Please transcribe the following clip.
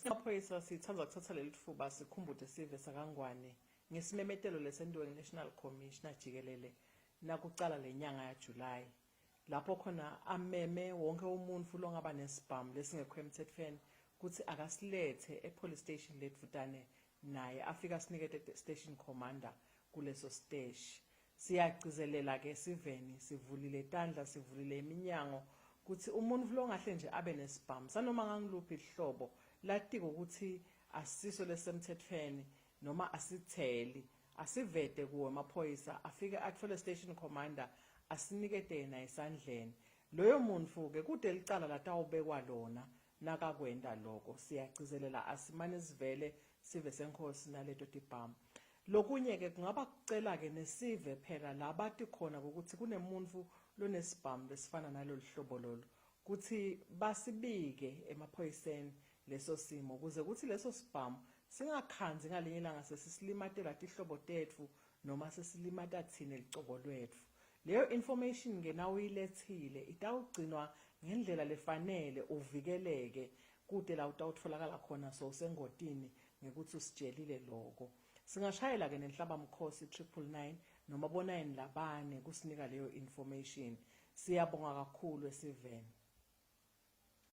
Amaphoyisa sithanda ukuthatha leli thuba sikhumbude sive sakangwane ngesimemetelo lesenziwe National Commissioner jikelele nakucala lenyanga yaJuly lapho khona ameme wonke umuntu longaba nesibhamu lesingekho emthethweni kuthi akasilethe epolice station leDvutane naye afika sinikete station commander kuleso stage. Siyagcizelela ke siveni sivulile tandla sivulile iminyango kuthi umuntu longahle nje abe nesibhamu sanoma ngangiluphi ihlobo latiko ukuthi asiso lesemthethweni noma asitheli asivete kuwe amaphoyisa afike atfole station commander asinikete yena esandleni loyo muntu ke kude licala latawubekwa lona nakakwenda lokho siyagcizelela asimane sivele sive senkosi naleto tibhamu. Lokunye ke kungaba kucela ke nesive phela labathi khona ukuthi kunemuntu lonesibhamu lesifana nalolu hlobo lolu kuthi basibike emaphoyiseni leso simo ukuze kuthi leso sibhamu singakhanzi ngalinye ilanga sesisilimate latihlobo tetfu noma sesilimata thina licoko lwetfu. Leyo information ke nawe uyilethile itawugcinwa ngendlela lefanele uvikeleke kude la utawutfolakala khona so usengotini ngekuthi usijelile lokho. Singashayela ke nenhlabamkhosi 999 noma bona yini labane kusinika leyo information. Siyabonga kakhulu esiveni.